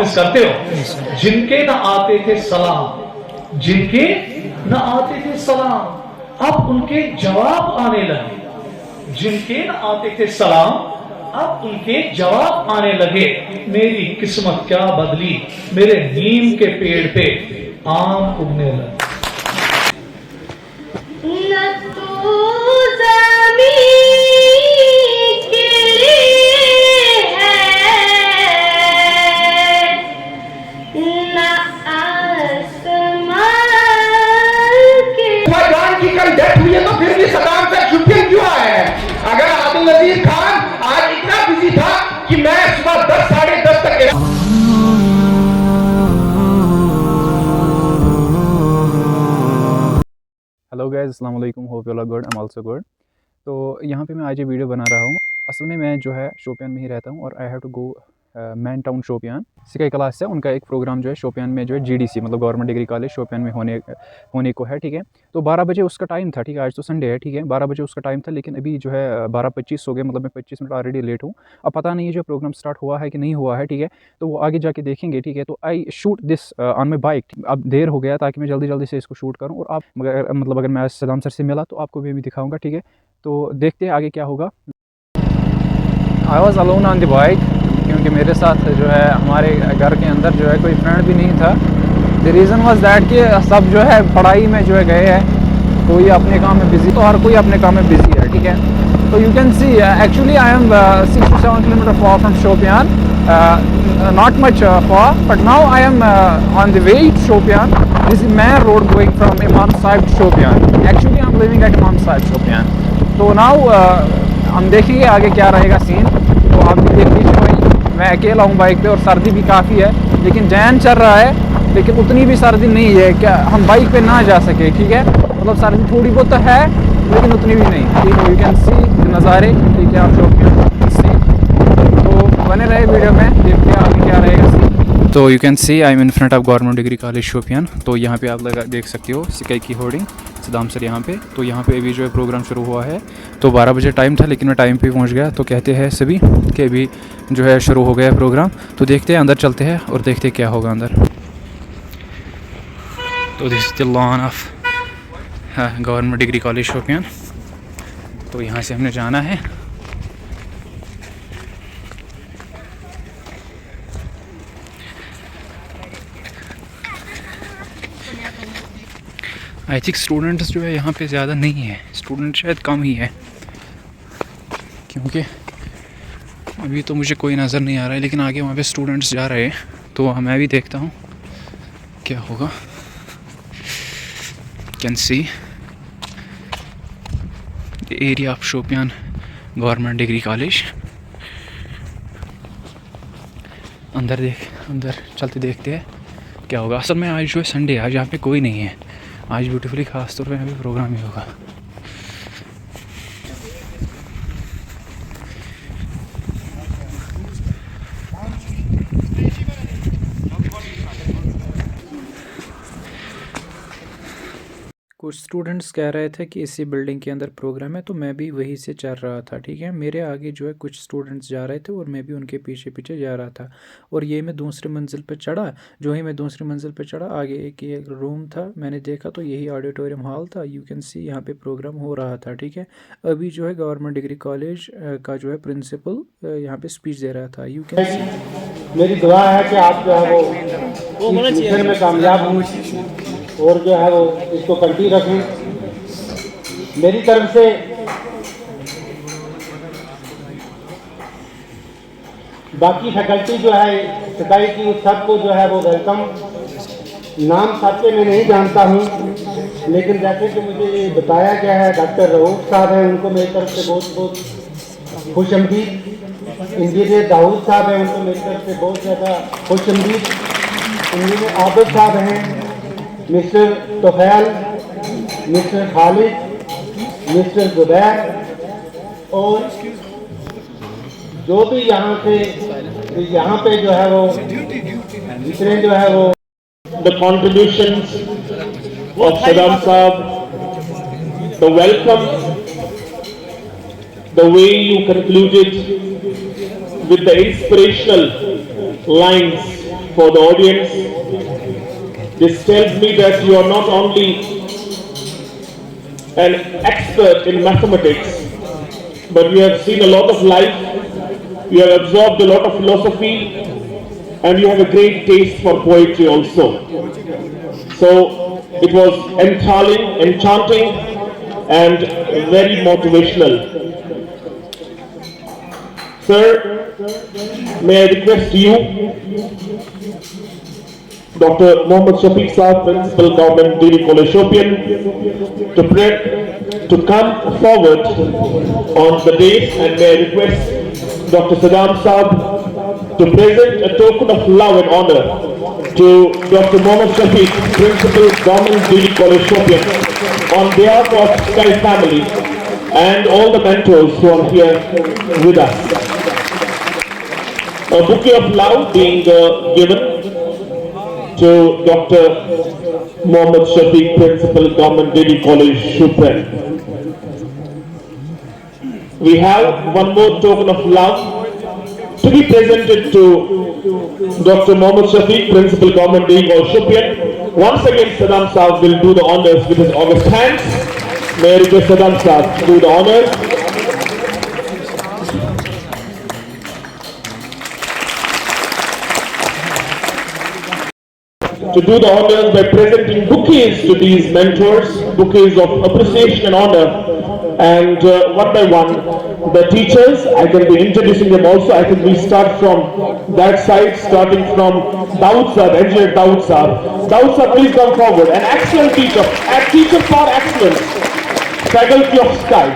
Promise करते हो? जिनके न आते थे सलाम, जिनके न आते थे सलाम, अब उनके जवाब आने लगे। जिनके न आते थे सलाम, अब उनके जवाब आने लगे। मेरी किस्मत क्या बदली, मेरे नीम के पेड़ पे आम उगने लगे। डेथ हुई है तो फिर भी सदाम से चुपियन क्यों आया है? अगर आदिल नजीर खान आज इतना बिजी था कि मैं सुबह 10 साढ़े 10 तक हेलो गाइस, अस्सलाम वालेकुम, hope you are good, I am also good. तो यहाँ पे मैं आज ये वीडियो बना रहा हूँ। असल में मैं जो है शोपियान में ही रहता हूँ और I have to go main town Shopian. सिकाई क्लास है, उनका एक प्रोग्राम जो है शोपियान में जो है GDC मतलब गवर्नमेंट डिग्री कॉलेज शोपियान में होने को है, ठीक है। तो 12 बजे उसका टाइम था, ठीक है। आज तो संडे है, ठीक है, 12 बजे उसका टाइम था, लेकिन अभी जो है 12:25 हो गए, मतलब मैं 25 मिनट ऑलरेडी लेट हूँ। अब पता नहीं है जो प्रोग्राम स्टार्ट हुआ है कि नहीं हुआ है, ठीक है, तो वो आगे जाके देखेंगे, ठीक है। तो I shoot this on my bike. अब देर हो गया ताकि मैं जल्दी जल्दी से इसको शूट करूँ, और आप मतलब अगर मैं सदाम सर से मिला तो आपको भी दिखाऊँगा, ठीक है। तो देखते हैं आगे क्या होगा। I was alone on the bike, क्योंकि मेरे साथ जो है हमारे घर के अंदर जो है कोई फ्रेंड भी नहीं था। द रीज़न वॉज दैट कि सब जो है पढ़ाई में जो है गए हैं, कोई अपने काम में बिजी, तो हर कोई अपने काम में बिजी है, ठीक है। तो you can see actually I am 6 to 7 kilometre far from Shopian, not much far, but now I am on the way to Shopian. This is main road going from Imam Sahib to Shopian. Actually I am living at Imam Sahib Shopian. तो now हम देखेंगे आगे क्या रहेगा scene. तो आप भी देख लीजिए भाई, मैं अकेला हूँ बाइक पे और सर्दी भी काफ़ी है, लेकिन जैन चल रहा है, लेकिन उतनी भी सर्दी नहीं है क्या हम बाइक पे ना जा सके, ठीक है। मतलब सर्दी थोड़ी बहुत तो है, लेकिन उतनी भी नहीं, ठीक है। यू कैन सी नज़ारे, ठीक है, आप शौकीन सी। तो बने रहे वीडियो में, देखते हैं आगे क्या रहेगा सीन। तो you can C I am in front of government degree college Shopian. तो यहाँ पे आप लगा देख सकते हो सिकाई की होर्डिंग सदाम सर यहाँ पे। तो यहाँ पे अभी जो है प्रोग्राम शुरू हुआ है। तो 12 बजे टाइम था, लेकिन मैं टाइम पे पहुँच गया। तो कहते हैं सभी कि अभी जो है शुरू हो गया प्रोग्राम। तो देखते हैं, अंदर चलते हैं और देखते हैं क्या होगा अंदर। तो this is the lawn of government degree college Shopian. तो यहाँ से हमने जाना है। आई थिंक स्टूडेंट्स जो है यहाँ पे ज़्यादा नहीं है, स्टूडेंट शायद कम ही है, क्योंकि अभी तो मुझे कोई नज़र नहीं आ रहा है, लेकिन आगे वहाँ पे स्टूडेंट्स जा रहे हैं। तो मैं भी देखता हूँ क्या होगा। Can see the area of Shopian government degree college. अंदर चलते देखते हैं क्या होगा। असल में आज जो है संडे, आज यहाँ पे कोई नहीं है। आज ब्यूटीफुली ख़ास तौर पे यहाँ पे प्रोग्राम ही होगा। कुछ स्टूडेंट्स कह रहे थे कि इसी बिल्डिंग के अंदर प्रोग्राम है, तो मैं भी वहीं से चल रहा था, ठीक है। मेरे आगे जो है कुछ स्टूडेंट्स जा रहे थे और मैं भी उनके पीछे पीछे जा रहा था। और ये मैं दूसरी मंजिल पे चढ़ा। जो ही मैं दूसरी मंजिल पे चढ़ा, आगे एक रूम था, मैंने देखा तो यही ऑडिटोरियम हॉल था। यू कैन सी यहाँ पे प्रोग्राम हो रहा था, ठीक है। अभी जो है गवर्नमेंट डिग्री कॉलेज का जो है प्रिंसिपल यहाँ पे स्पीच दे रहा था। यू कैन सी मेरी दुआ है कि आप जो है वो मिशन में कामयाब हों और जो है वो इसको कंटिन्यू रखें। मेरी तरफ से बाकी फैकल्टी जो है सिकाई की, सबको जो है वो वेलकम। नाम सबके मैं नहीं जानता हूँ, लेकिन जैसे कि मुझे बताया गया है, डॉक्टर रऊफ साहब हैं, उनको मेरी तरफ से बहुत बहुत खुशअमदीद। इंजीनियर दाऊद साहब हैं, उनको मेरी तरफ से बहुत ज़्यादा खुशअमदीद। इंजीनियर आबिद साहब हैं, mister Tufail, mister Khalid, mister Zubair, और जो भी यहाँ पे जो है वो जितने जो है वो the contributions of Saddam Saab, the welcome, the way you concluded with the inspirational lines for the audience. This tells me that you are not only an expert in mathematics, but you have seen a lot of life, you have absorbed a lot of philosophy, and you have a great taste for poetry also. So it was enthralling, enchanting, and very motivational. Sir, may I request you, Dr. Mohammad Shafiq Saab, Principal Government Degree College Shopian, to come forward on the dais, and may I request Dr. Saddam Saab to present a token of love and honor to Dr. Mohammad Shafiq, Principal Government Degree College Shopian, on behalf of Sky family and all the mentors who are here with us. A bouquet of love being given to Dr. Mohammad Shafiq, Principal Government Degree College, Shopian. We have one more token of love to be presented to Dr. Mohammad Shafiq, Principal Government Degree College, Shopian. Once again, Saddam Saab will do the honors with his august hands. May I request Saddam Saab to do the honors. To do the honors by presenting bouquets to these mentors, bouquets of appreciation and honor. And one by one, the teachers, I can be introducing them also. I think we start from that side, starting from Dawood Sir, Engineer Dawood Sir. Dawood Sir, please come forward. An excellent teacher, a teacher for excellence, faculty of Sky.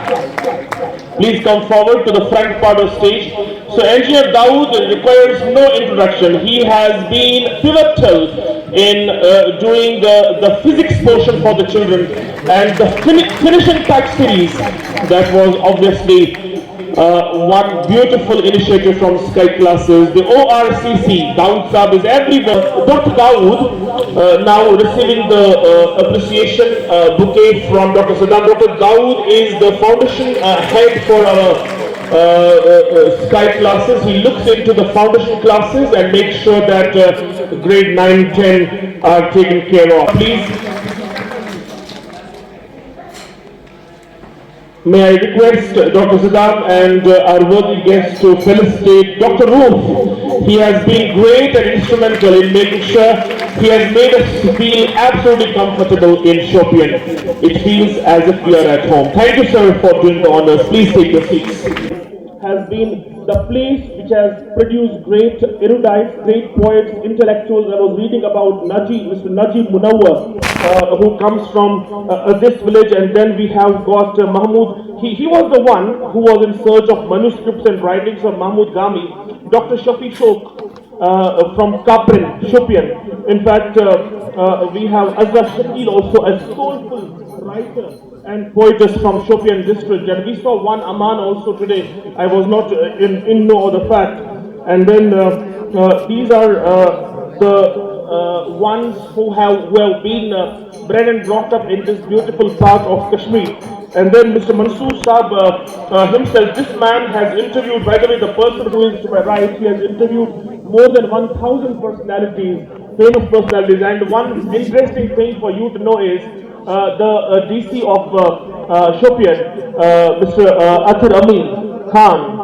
Please come forward to the front part of the stage. So Engineer Dawood requires no introduction. He has been pivotal in doing the physics portion for the children, and the finishing touch series, that was obviously one beautiful initiative from Sky classes. The ORCC, Dawood Saab is everywhere. Dr. Dawood now receiving the appreciation bouquet from Dr. Saddam. Dr. Dawood is the foundation head for our Sky classes. He looks into the foundation classes and makes sure that grade 9, 10 are taken care of. Please, may I request Dr. Saddam and our worthy guests to felicitate Dr. Roof. He has been great and instrumental in making sure he has made us feel absolutely comfortable in Shopian. It feels as if we are at home. Thank you, sir, for doing the honors. Please take your seats. Has been the place which has produced great erudites, great poets, intellectuals. I was reading about Mr. Najib Munawwar, who comes from this village, and then we have got Mahmud. He was the one who was in search of manuscripts and writings of Mahmud Ghami. Dr. Shafi Shok from Kaprin, Shopian. In fact, we have Azra Shakil also, a soulful writer and poetess from Shopian district, and we saw one Aman also today. I was not in know of the fact. And then these are the ones who have been bred and brought up in this beautiful part of Kashmir. And then Mr. Mansoor Saab himself, this man has interviewed, by the way, the person who is to my right, he has interviewed more than 1,000 personalities, famous personalities. And one interesting thing for you to know is the DC of Shopian, Mr. Athar Amin Khan,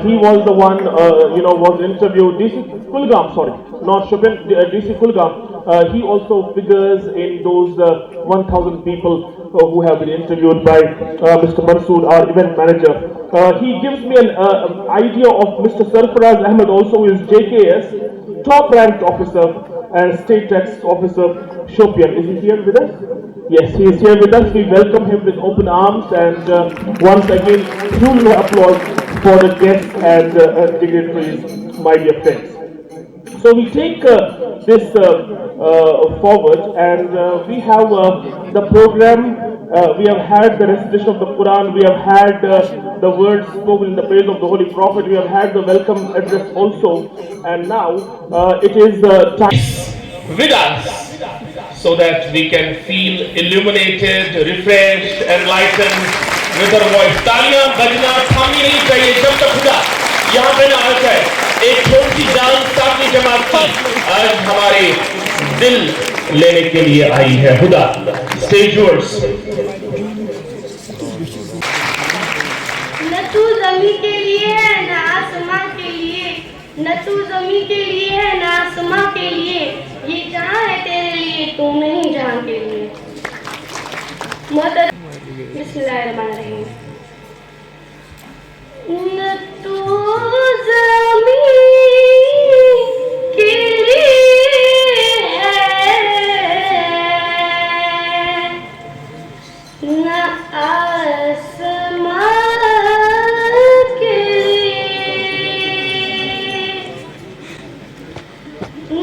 he was the one, was interviewed. DC Kulgam, sorry, not Shopian, DC Kulgam. He also figures in those 1,000 people who have been interviewed by Mr. Mansoor, our event manager. He gives me an idea of Mr. Sarfaraz Ahmed, also who is JKS, top ranked officer and state tax officer, Shopian. Is he here with us? Yes, he is here with us. We welcome him with open arms, and once again, huge applause for the guests and dignitaries, my dear friends. So we take this forward, and we have the program. We have had the recitation of the Quran. We have had the words spoken in the praise of the Holy Prophet. We have had the welcome address also, and now it is time with us, so that we can feel illuminated, refreshed, enlightened with our voice. तालियां बजना थामी नहीं चाहिए जब तक खुदा यहाँ पे ना आ जाए. एक छोटी सी जान साथी जमात की आज हमारे दिल लेने के लिए आई है। हुदा, स्टेज योर्स। न तू ज़मीं के लिए है न आसमां के लिए, न तू ज़मीं के लिए है न आसमां के लिए, ये जहां है तेरे लिए तू नहीं जहां के लिए। बिस्मिल्लाहिर्रहमानिर्रहीम। न तू ज़मीं के लिए है न आसमां के लिए, न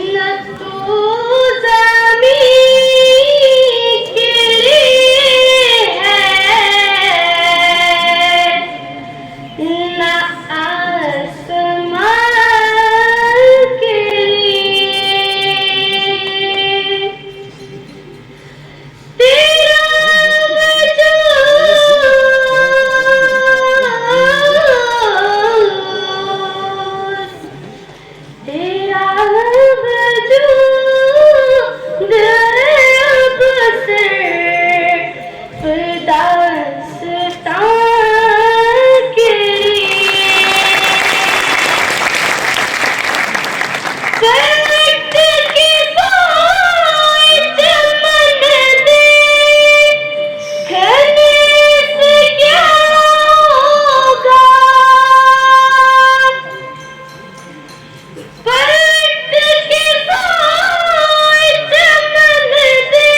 तू ज़मीं के लिए है न आसमां के लिए। तेरा तेरा वजूद अब से दास्तां के लिए। फर्क की बात मन दे, कहने से क्या होगा। फर्क की बात मन दे,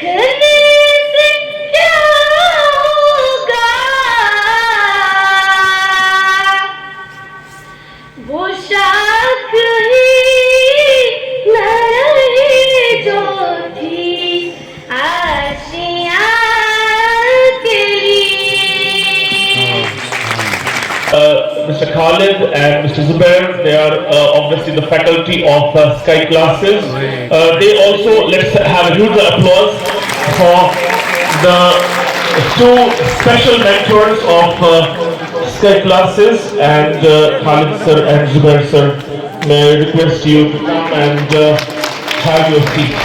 कहने से क्या होगा। वो शाख ही न रही जो थी आशियाँ के लिए। Mr. Khalid and Mr. Zubair, they are obviously the faculty of Sky classes. They also, let's have a huge applause for the two special mentors of Sky classes, and Khalid sir and Zubair sir, may I request you to come and have your seat.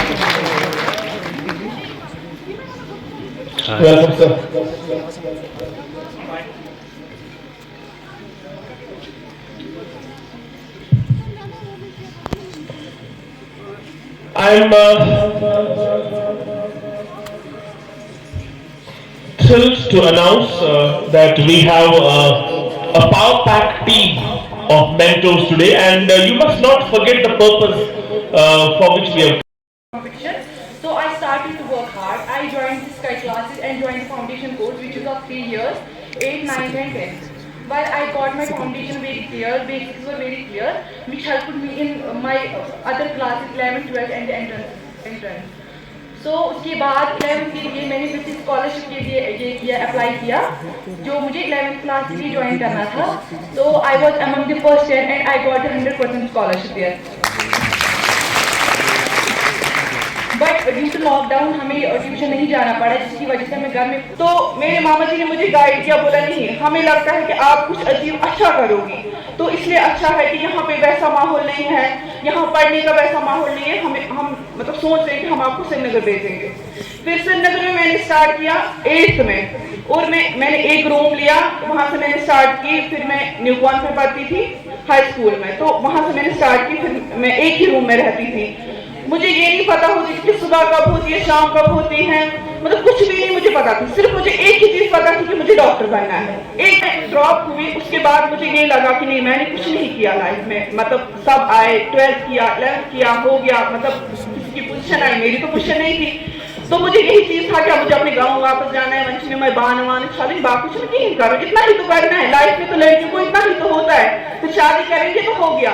Welcome sir. I'm thrilled to announce that we have a power-packed team of mentors today, and you must not forget the purpose for which we have. Competition. So I started to work hard. I joined the Sky classes and joined the foundation course, which is of 3 years, 8, 9, and 10. But I got my foundation very clear, basics were very clear, which helped me in my other classes, 11, 12, and the entrance. So उसके बाद 11th के लिए मैंने फिर से scholarship के लिए ये किया, अप्लाई किया, जो मुझे 11th क्लास के लिए ज्वाइन करना था. So I was among the first 10 and I got 100% scholarship there. But due to lockdown हमें ट्यूशन नहीं जाना पड़ा, जिसकी वजह से हमें घर में, तो मेरे मामा जी ने मुझे गाइड किया, बोला नहीं हमें लगता है कि आप कुछ अजीब अच्छा करोगी, तो इसलिए अच्छा है कि यहाँ पे वैसा माहौल नहीं है, यहाँ पढ़ने का वैसा माहौल नहीं है, हम मतलब सोच रहे हैं कि हम आपको श्रीनगर भेजेंगे. फिर श्रीनगर में मैंने स्टार्ट किया 8th में, और मैंने एक रूम लिया, वहाँ से मैंने स्टार्ट की. फिर मैं न्यूकॉन में पढ़ती थी हाई स्कूल में, तो वहाँ से मैंने स्टार्ट की. फिर मैं एक ही रूम में रहती थी. मुझे ये नहीं पता होती कि सुबह कब होती है, शाम कब होती है, मतलब कुछ भी नहीं मुझे पता थी. सिर्फ मुझे एक ही चीज पता थी कि मुझे डॉक्टर बनना है. एक ड्रॉप हुई, उसके बाद मुझे ये लगा कि नहीं, मैंने कुछ नहीं किया लाइफ में. मतलब सब आए, 12th किया, 11th किया, हो गया, मतलब किसी की पोजीशन आई, मेरी तो पोजीशन नहीं थी. तो मुझे यही चीज था कि मुझे अपने गाँव वापस जाना है, वंश में मैं बानवान छाली बात कुछ नहीं करो, इतना ही तो करना है लाइफ में, तो लड़कियों को इतना ही तो होता है, तो शादी करेंगे तो हो गया.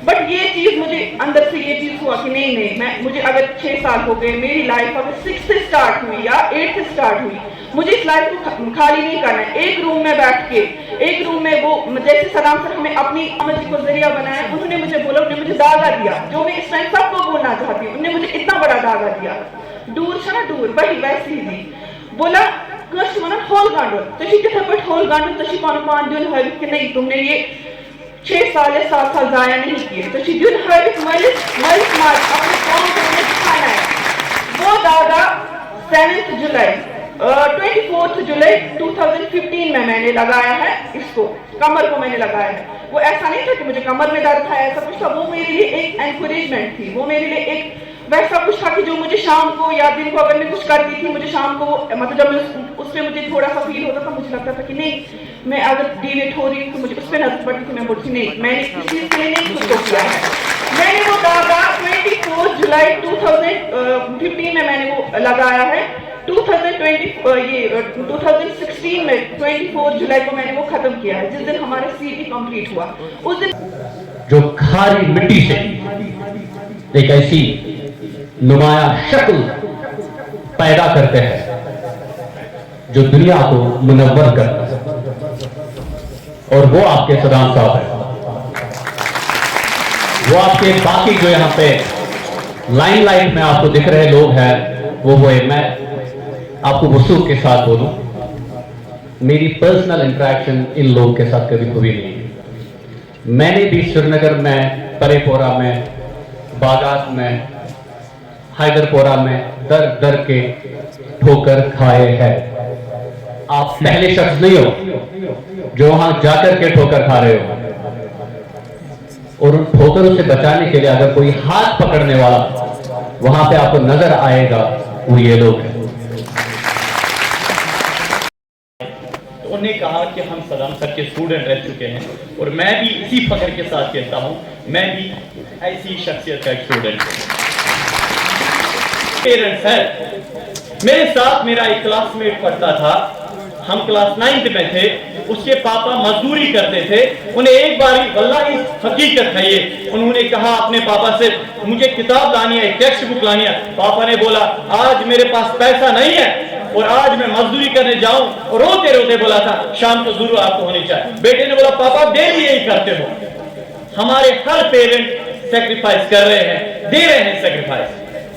बट ये चीज मुझे अंदर से ये चीज हुआ कि नहीं, मुझे अगर 6 साल हो गए, मेरी लाइफ अगर 6th से स्टार्ट हुई या 8th से स्टार्ट हुई, मुझे इस लाइफ को खाली नहीं करना है. एक रूम में बैठ के, एक रूम में वो जैसे सलाम सर हमें अपनी अमद को जरिया बनाया, उन्होंने मुझे बोला, उन्होंने मुझे दागा दिया, जो मैं इस टाइम सबको बोलना चाहती हूँ. उन्होंने मुझे इतना बड़ा दागा दिया, दूर से ना दूर वही वैसे ही बोला, होल गांडो तशी तिथे पट होल गांडो तशी पान दिवन हवी कि नहीं, तुमने ये 6 साल या 7 साल जाया नहीं किए। तो शी डिड हर मलिस मार्च अपने कौम को मैंने सिखाना है। वो दादा 7 जुलाई 24 जुलाई 2015 में मैंने लगाया है, इसको कमर को मैंने लगाया है। वो ऐसा नहीं था कि मुझे कमर में दर्द था, ऐसा कुछ था। वो मेरे लिए एक एनकरेजमेंट थी, वो मेरे लिए एक वैसा कुछ था कि जो मुझे शाम को या दिन को अगर मैं कुछ करती थी, मुझे शाम को मतलब जब मैं उस पर मुझे थोड़ा सा फील होता था, मुझे लगता था कि नहीं मैं अगर डिलेट हो रही हूँ तो मुझे उस पर नजर पड़ती थी, मैं बोलती नहीं मैंने इस चीज के लिए नहीं खुद को किया है। मैंने वो दागा 24 जुलाई 2015 में मैंने वो लगाया है। 2016 में 24 जुलाई को मैंने वो खत्म किया है, जिस दिन हमारा सीटी कंप्लीट हुआ। उस दिन जो खारी मिट्टी से एक ऐसी नुमाया शक्ल पैदा करते हैं जो दुनिया को मुनव्वर करता है, और वो आपके सदाम साहब है। वो आपके बाकी जो यहाँ पे लाइमलाइट में आपको दिख रहे लोग हैं, वो मैं आपको वसूख के साथ बोलूं, मेरी पर्सनल इंटरेक्शन इन लोगों के साथ कभी हुई नहीं है। मैंने भी श्रीनगर में, परेपोरा में, बागात में, हैदरपोरा में दर दर के ठोकर खाए हैं। आप पहले शख्स नहीं हो जो वहां जाकर के ठोकर खा रहे हो, और उन ठोकरों से बचाने के लिए अगर कोई हाथ पकड़ने वाला वहां पे आपको नजर आएगा, वो ये लोग हैं। उन्होंने कहा कि हम सदाम सर के स्टूडेंट रह चुके हैं, और मैं भी इसी फख्र के साथ कहता हूं, मैं भी ऐसी शख्सियत का एक स्टूडेंट हूं। पेरेंट्स है मेरे साथ, मेरा एक क्लासमेट पढ़ता था, हम क्लास 9th में थे, उसके पापा मजदूरी करते थे। उन्हें एक बार वल्लाही हकीकत है ये, उन्होंने कहा अपने पापा से मुझे किताब लानी है, टेक्स्ट बुक लानी है। पापा ने बोला आज मेरे पास पैसा नहीं है और आज मैं मजदूरी करने जाऊं, और रोते रोते बोला था शाम को जरूर आपको होनी चाहिए। बेटे ने बोला पापा डेली यही करते हो। हमारे हर पेरेंट सेक्रीफाइस कर रहे हैं, दे रहे हैं सेक्रीफाइस।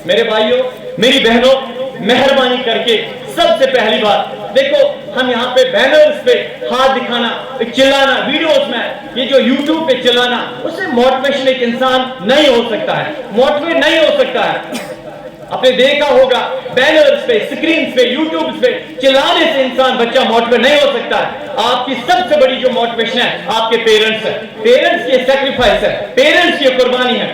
मेरे भाइयों, मेरी बहनों, मेहरबानी करके सबसे पहली बात देखो, हम यहाँ पे बैनर्स पे हाथ दिखाना, चिल्लाना, वीडियोस में ये जो यूट्यूब पे चिल्लाना, उससे मोटिवेशन एक इंसान नहीं हो सकता है, मोटिवेट नहीं हो सकता है। आपने देखा होगा बैनर्स पे, स्क्रीन पे, यूट्यूब पे चिल्लाने से इंसान बच्चा मोटिवेट नहीं हो सकता है। आपकी सबसे बड़ी जो मोटिवेशन है आपके पेरेंट्स है, पेरेंट्स की सैक्रिफाइस है, पेरेंट्स की कुर्बानी है।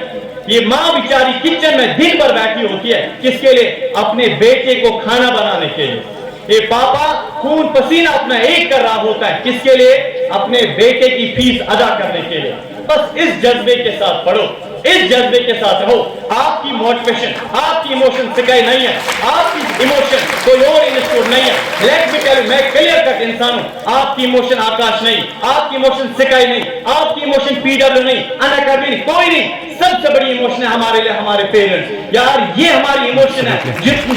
ये माँ बेचारी किचन में दिन भर बैठी होती है, किसके लिए? अपने बेटे को खाना बनाने के लिए। ये पापा खून पसीना अपना एक कर रहा होता है, किसके लिए? अपने बेटे की फीस अदा करने के लिए। बस इस जज्बे के साथ पढ़ो, इस जज्बे के साथ रहो। आपकी मोटिवेशन, आपकी इमोशन सिकाई नहीं है, आपकी इमोशन कोई और इंस्टीट्यूट नहीं है। लेट मी टेल यू, मैं क्लियर कट इंसान हूं। आपकी इमोशन आकाश नहीं, आपकी इमोशन सिकाई नहीं, आपकी इमोशन पीडब्ल्यू नहीं, अनअकैडमी नहीं, कोई नहीं। सबसे बड़ी इमोशन है हमारे लिए हमारे पेरेंट्स। यार ये हमारी इमोशन है,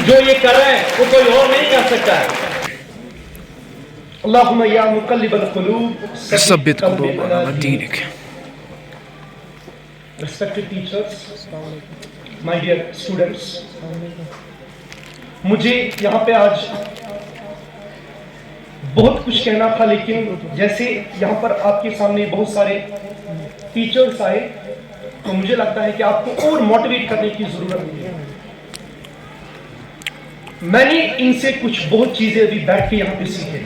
जो ये कर रहे हैं वो कोई और नहीं कर सकता है। अल्लाहुम्मा या मुक़ल्लिबल क़ुलूब सब्बित क़ुलूबना अला दीनिक। Respected teachers, my dear students, मुझे यहाँ पे आज बहुत कुछ कहना था, लेकिन जैसे यहाँ पर आपके सामने बहुत सारे टीचर्स आए तो मुझे लगता है कि आपको और मोटिवेट करने की जरूरत है। मैंने इनसे कुछ बहुत चीजें अभी बैठ के यहाँ पे सीखे,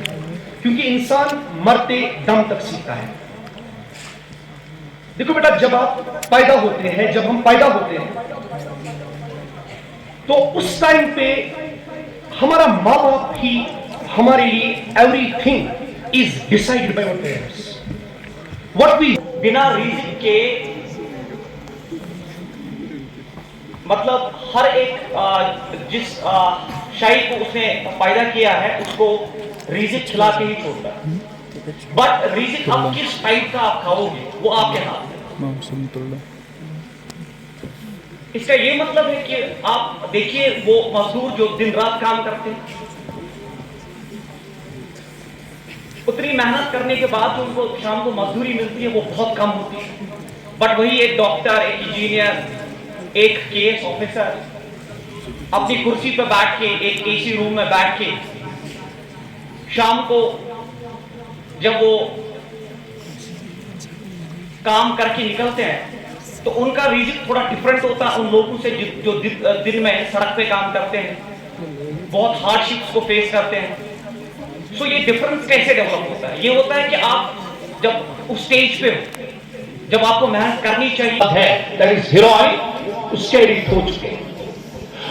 क्योंकि इंसान मरते दम तक सीखता है। देखो बेटा, जब आप पैदा होते हैं, जब हम पैदा होते हैं तो उस टाइम पे हमारा माँ बाप ही हमारे लिए everything is decided by our parents. What we बिना रीजन के, मतलब हर एक जिस शाही को उसने पैदा किया है उसको रीजन खिला के ही छोड़ता है, बट रीजन आप किस टाइप का आप खाओगे वो आपके हाथ में। इसका ये मतलब है कि आप देखिए वो मजदूर जो दिन रात काम करते हैं, उतनी मेहनत करने के बाद जो उनको शाम को मजदूरी मिलती है वो बहुत कम होती है। बट वही एक डॉक्टर, एक इंजीनियर, एक केस ऑफिसर अपनी कुर्सी पर बैठ के, एक एसी रूम में बैठ के शाम को जब वो काम करके निकलते हैं तो उनका रीजन थोड़ा डिफरेंट होता है उन लोगों से जो दिन में सड़क पे काम करते हैं, बहुत हार्डशिप्स को फेस करते हैं। सो ये डिफरेंस कैसे डेवलप होता है? ये होता है कि आप जब उस स्टेज पे हो जब आपको मेहनत करनी चाहिए है, दैट इज हीरोइन, उसके एडिक्ट हो चुके हैं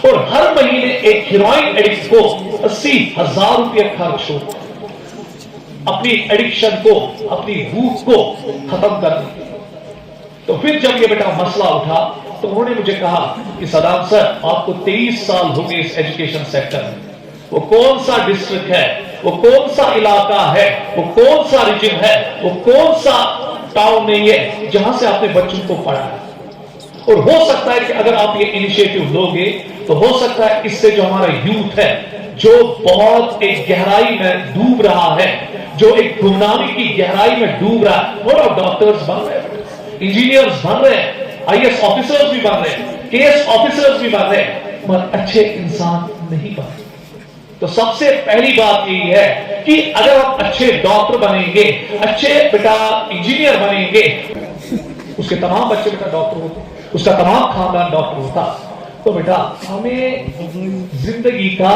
और हर महीने एक हीरोइन एडिक्ट को 80,000 रुपये खर्च हो अपनी एडिक्शन को, अपनी भूख को खत्म करने। तो फिर जब ये बेटा मसला उठा तो उन्होंने मुझे कहा कि सदाम सर आपको 23 साल हो गए इस एजुकेशन सेक्टर में, वो कौन सा डिस्ट्रिक्ट है, वो कौन सा इलाका है, वो कौन सा रीजन है, वो कौन सा टाउन नहीं है जहां से आपने बच्चों को पढ़ा है। और हो सकता है कि अगर आप ये इनिशिएटिव लोगे तो हो सकता है इससे जो हमारा यूथ है जो बहुत एक गहराई में डूब रहा है, जो एक गुमनामी की गहराई में डूब रहा है, और डॉक्टर्स बन रहे हैं, इंजीनियर्स बन रहे हैं, IAS ऑफिसर्स भी बन रहे हैं, केएस ऑफिसर्स भी बन रहे हैं, मगर अच्छे इंसान नहीं बन रहे। तो सबसे पहली बात यही है कि अगर आप अच्छे डॉक्टर बनेंगे, अच्छे बेटा इंजीनियर बनेंगे, उसके तमाम बच्चे बेटा डॉक्टर होते, उसका तमाम खानदान डॉक्टर होता, तो बेटा हमें जिंदगी का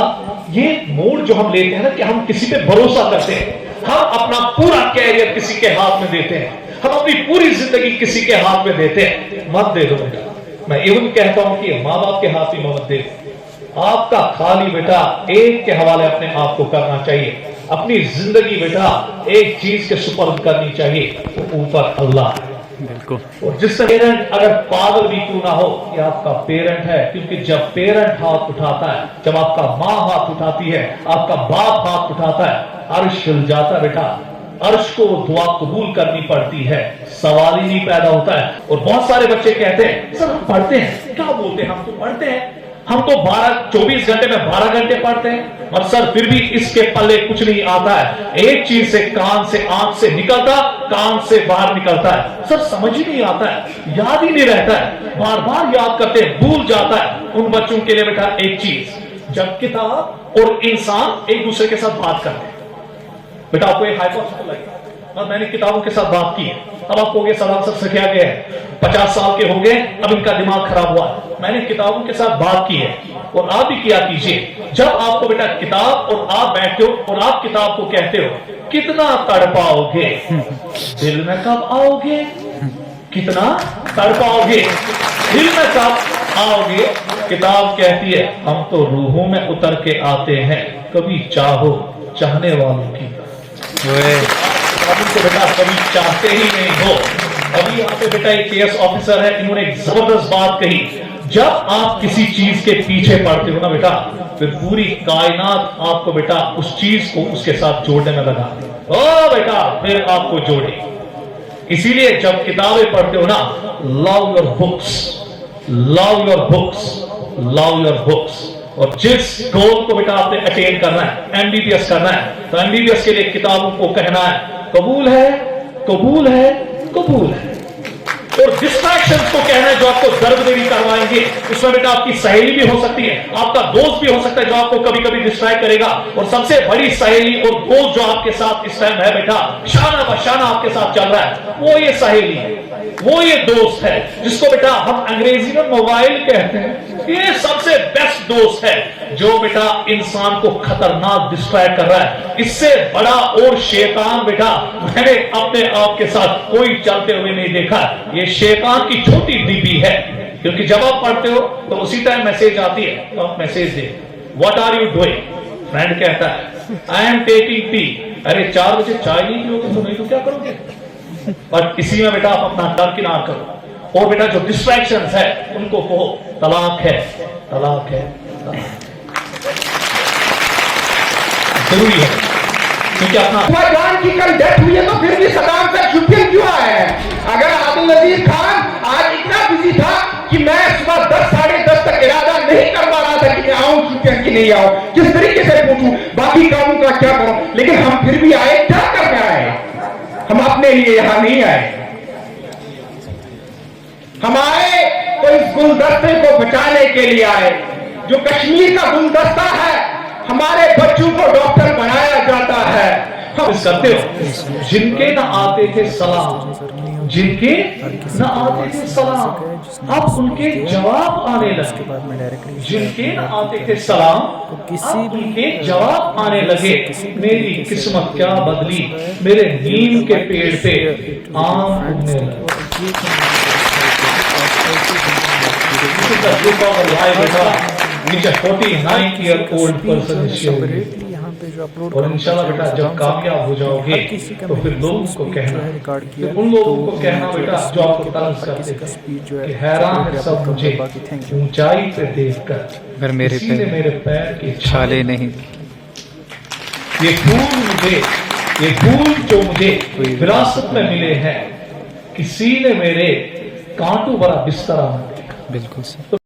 ये मोड़ जो हम लेते हैं ना कि हम किसी पे भरोसा करते हैं, हम अपना पूरा कैरियर किसी के हाथ में देते हैं, हम अपनी पूरी जिंदगी किसी के हाथ में देते हैं, मत दे दो बेटा। मैं इवन कहता हूं कि माँ बाप के हाथ में मत दे दो। आपका खाली बेटा एक के हवाले अपने आप को करना चाहिए, अपनी जिंदगी बेटा एक चीज के सुपर्द करनी चाहिए, वो ऊपर अल्लाह है। बिल्कुल। और जिस पेरेंट अगर पागल भी क्यों ना हो, ये आपका पेरेंट है, क्योंकि जब पेरेंट हाथ उठाता है, जब आपका माँ हाथ उठाती है, आपका बाप हाथ उठाता है, अर्श हिल जाता है बेटा, अर्श को दुआ कबूल करनी पड़ती है, सवाल ही नहीं पैदा होता है। और बहुत सारे बच्चे कहते हैं सर हम पढ़ते हैं, क्या बोलते हैं, हम तो पढ़ते हैं, हम तो 24 घंटे में 12 घंटे पढ़ते हैं, और सर फिर भी इसके पल्ले कुछ नहीं आता है, एक चीज से कान से आंख से निकलता, कान से बाहर निकलता है, सर समझ ही नहीं आता है, याद ही नहीं रहता है, बार बार याद करते भूल जाता है। उन बच्चों के लिए बेटा एक चीज, जब किताब और इंसान एक दूसरे के साथ बात करते हैं, बेटा आपको एक हाइपोथेसिस लगेगा, और मैंने किताबों के साथ बात की है, अब आपको ये सवाल सबसे क्या गया है, 50 साल के हो गए, अब इनका दिमाग खराब हुआ, मैंने किताबों के साथ बात की है, और आप भी किया कीजिए। जब आपको बेटा किताब और आप बैठते हो और आप किताब को कहते हो कितना तड़पाओगे, दिल में कब आओगे, कितना तड़पाओगे, दिल में कब आओगे, किताब कहती है हम तो रूहों में उतर के आते हैं, कभी चाहो चाहने वालों की, तो बेटा कभी चाहते ही नहीं हो। अभी यहाँ पे बेटा एक केएस ऑफिसर है, इन्होंने एक जबरदस्त बात कही, जब आप किसी चीज के पीछे पड़ते हो ना बेटा, फिर पूरी कायनात आपको बेटा उस चीज को उसके साथ जोड़ने में लगा दे, ओ बेटा फिर आपको जोड़े। इसीलिए जब किताबें पढ़ते हो ना, love your books, love your books, love your books. और जिस गोल को बेटा आपने अटेन करना है, एमबीबीएस करना है, तो एमबीबीएस के लिए किताबों को कहना है कबूल है, कबूल है, कबूल है। और डिस्ट्रैक्शंस को कहना है जो आपको दर्द भी करवाएंगे, उसमें बेटा आपकी सहेली भी हो सकती है, आपका दोस्त भी हो सकता है जो आपको कभी कभी डिस्ट्रैक्ट करेगा, और सबसे बड़ी सहेली और दोस्त जो आपके साथ इस टाइम है बेटा, शाना बशाना आपके साथ चल रहा है, वो ये सहेली है, वो ये दोस्त है, जिसको बेटा हम अंग्रेजी में मोबाइल कहते हैं। ये सबसे बेस्ट दोस्त है जो बेटा इंसान को खतरनाक डिस्ट्रैक्ट कर रहा है। इससे बड़ा और शैतान बेटा मैंने अपने आप के साथ कोई चलते हुए नहीं देखा। ये शैतान की छोटी डिब्बी है, क्योंकि जब आप पढ़ते हो तो उसी टाइम मैसेज आती है, तो आप मैसेज दे, what are you doing, friend कहता है आई एम टेकिंग टी, अरे 4 बजे चाय नहीं पियोगे तो नहीं तो क्या करोगे। और इसी में बेटा आप अपना दरकिनार करो, और बेटा जो डिस्ट्रैक्शंस है उनको कहो तलाक है, तलाक है, तलाक। जरूरी है, क्योंकि अपना जान की कल डेथ हुई है तो फिर भी सदाम से शुपियन क्यों आए हैं? अगर आदिल नजीर खान आज इतना बिजी था कि मैं सुबह 10 साढ़े 10 तक इरादा नहीं कर पा रहा था कि मैं आऊं शुपियन की नहीं आऊं, किस तरीके से पूछूं, बाकी कामों का क्या करूं, लेकिन हम फिर भी आए, क्या करने आए, हम अपने लिए यहां नहीं आए, हम आए तो इस गुलदस्ते को बचाने के लिए आए। जो कश्मीर का गुलदस्ता है, हमारे बच्चों को डॉक्टर बनाया जाता है, हम करते हो, जिनके ना आते थे सलाम, जिनके न आते थे सलाम, अब उनके जवाब आने लगे। जिनके न आते थे सलाम, अब उनके जवाब आने लगे। मेरी किस्मत क्या बदली, मेरे नीम के पेड़ पे आम उगने लगे। This is the book of life which a 49-year-old person is sharing. और इंशाल्लाह बेटा जब कामयाब हो जाओगे तो फिर लोगों को कहना, फिर उन लोगों को कहना बेटा जो आपको तंज करते थे कि हैरान है सब मुझे ऊंचाई पे देखकर, किसी ने मेरे पैर की छाले नहीं। ये फूल जो मुझे विरासत में मिले हैं, किसी ने मेरे कांटों भरा बिस्तरा न देखा। बिल्कुल सही।